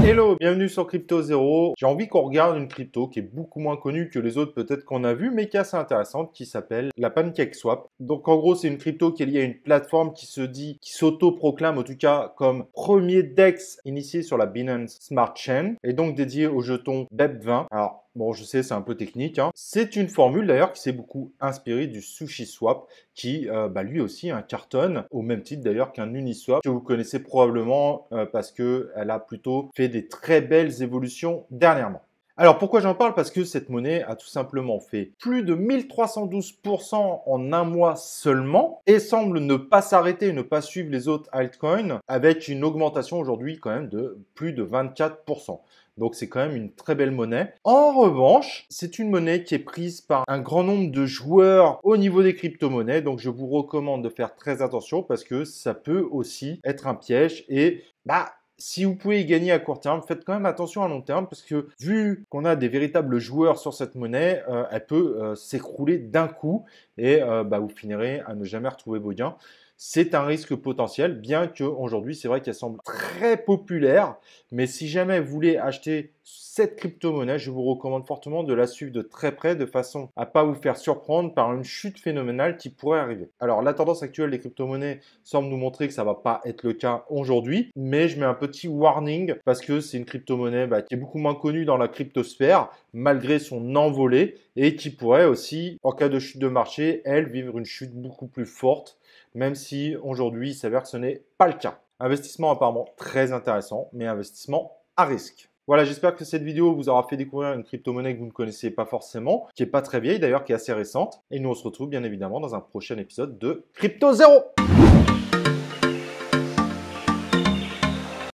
Hello, bienvenue sur Crypto Zero. J'ai envie qu'on regarde une crypto qui est beaucoup moins connue que les autres peut-être qu'on a vu, mais qui est assez intéressante, qui s'appelle la PancakeSwap. Donc en gros, c'est une crypto qui est liée à une plateforme qui s'auto-proclame en tout cas comme premier DEX initié sur la Binance Smart Chain et donc dédié au jeton BEP20. Alors bon, je sais, c'est un peu technique, hein. C'est une formule d'ailleurs qui s'est beaucoup inspirée du SushiSwap qui lui aussi cartonne au même titre d'ailleurs qu'un Uniswap que vous connaissez probablement parce qu'elle a plutôt fait des très belles évolutions dernièrement. Alors pourquoi j'en parle? Parce que cette monnaie a tout simplement fait plus de 1312% en un mois seulement et semble ne pas s'arrêter, ne pas suivre les autres altcoins avec une augmentation aujourd'hui quand même de plus de 24%. Donc c'est quand même une très belle monnaie. En revanche, c'est une monnaie qui est prise par un grand nombre de joueurs au niveau des crypto-monnaies. Donc je vous recommande de faire très attention parce que ça peut aussi être un piège et si vous pouvez y gagner à court terme, faites quand même attention à long terme parce que vu qu'on a des véritables joueurs sur cette monnaie, elle peut s'écrouler d'un coup et vous finirez à ne jamais retrouver vos gains. C'est un risque potentiel, bien qu'aujourd'hui, c'est vrai qu'elle semble très populaire. Mais si jamais vous voulez acheter cette crypto-monnaie, je vous recommande fortement de la suivre de très près de façon à ne pas vous faire surprendre par une chute phénoménale qui pourrait arriver. Alors, la tendance actuelle des crypto-monnaies semble nous montrer que ça ne va pas être le cas aujourd'hui, mais je mets un petit warning parce que c'est une crypto-monnaie qui est beaucoup moins connue dans la cryptosphère malgré son envolée et qui pourrait aussi, en cas de chute de marché, elle, vivre une chute beaucoup plus forte, même si aujourd'hui, il s'avère que ce n'est pas le cas. Investissement apparemment très intéressant, mais investissement à risque. Voilà, j'espère que cette vidéo vous aura fait découvrir une crypto-monnaie que vous ne connaissiez pas forcément, qui n'est pas très vieille d'ailleurs, qui est assez récente. Et nous, on se retrouve bien évidemment dans un prochain épisode de Crypto Zero.